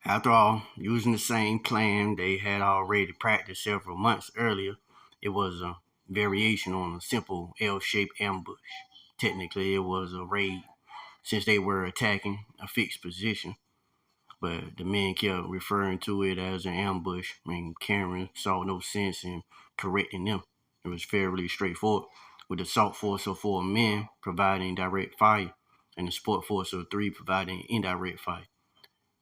After all, using the same plan they had already practiced several months earlier, it was a variation on a simple L-shaped ambush. Technically, it was a raid since they were attacking a fixed position, but the men kept referring to it as an ambush, and Cameron saw no sense in correcting them. It was fairly straightforward, with the assault force of 4 men providing direct fire and the support force of 3 providing indirect fire.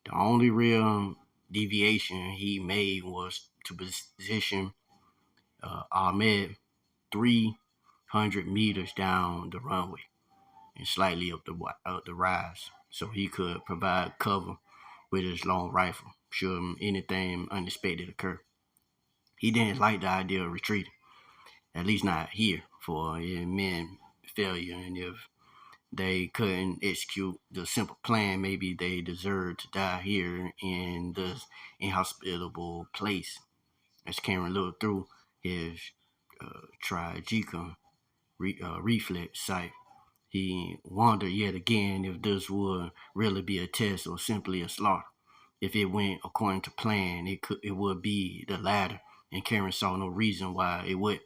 The only real deviation he made was to position Ahmed 300 meters down the runway and slightly up the rise, so he could provide cover with his long rifle should anything unexpected occur. He didn't like the idea of retreating, at least not here, for it meant failure, and if they couldn't execute the simple plan, maybe they deserved to die here in this inhospitable place. As Cameron looked through his reflex sight, he wondered yet again if this would really be a test or simply a slaughter. If it went according to plan, it would be the latter, and Cameron saw no reason why it would.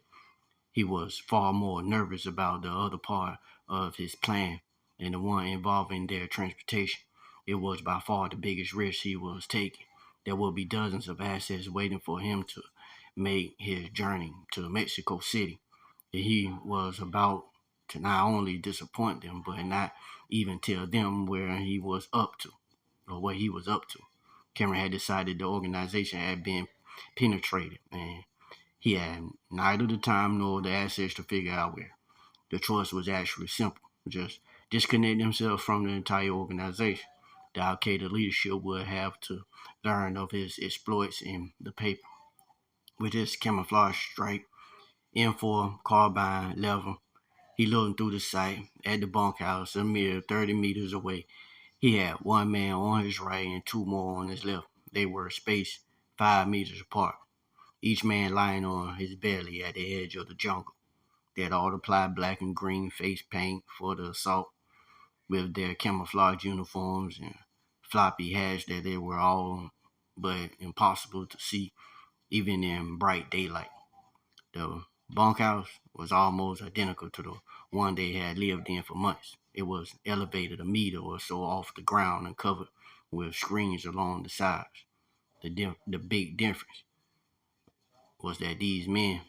He was far more nervous about the other part of his plan and the one involving their transportation. It was by far the biggest risk he was taking. There would be dozens of assets waiting for him to make his journey to Mexico City. He was about to not only disappoint them, but not even tell them where he was up to or what he was up to. Cameron had decided the organization had been penetrated, and he had neither the time nor the assets to figure out where. The choice was actually simple: just disconnect themselves from the entire organization. The Al Qaeda leadership would have to learn of his exploits in the paper. With his camouflage strike, M4 carbine level, he looked through the sight at the bunkhouse a mere 30 meters away. He had 1 man on his right and 2 more on his left. They were spaced 5 meters apart, each man lying on his belly at the edge of the jungle. They had all applied black and green face paint for the assault, with their camouflage uniforms and floppy hats that they were all but impossible to see even in bright daylight. The bunkhouse was almost identical to the one they had lived in for months. It was elevated a meter or so off the ground and covered with screens along the sides. The big difference was that these men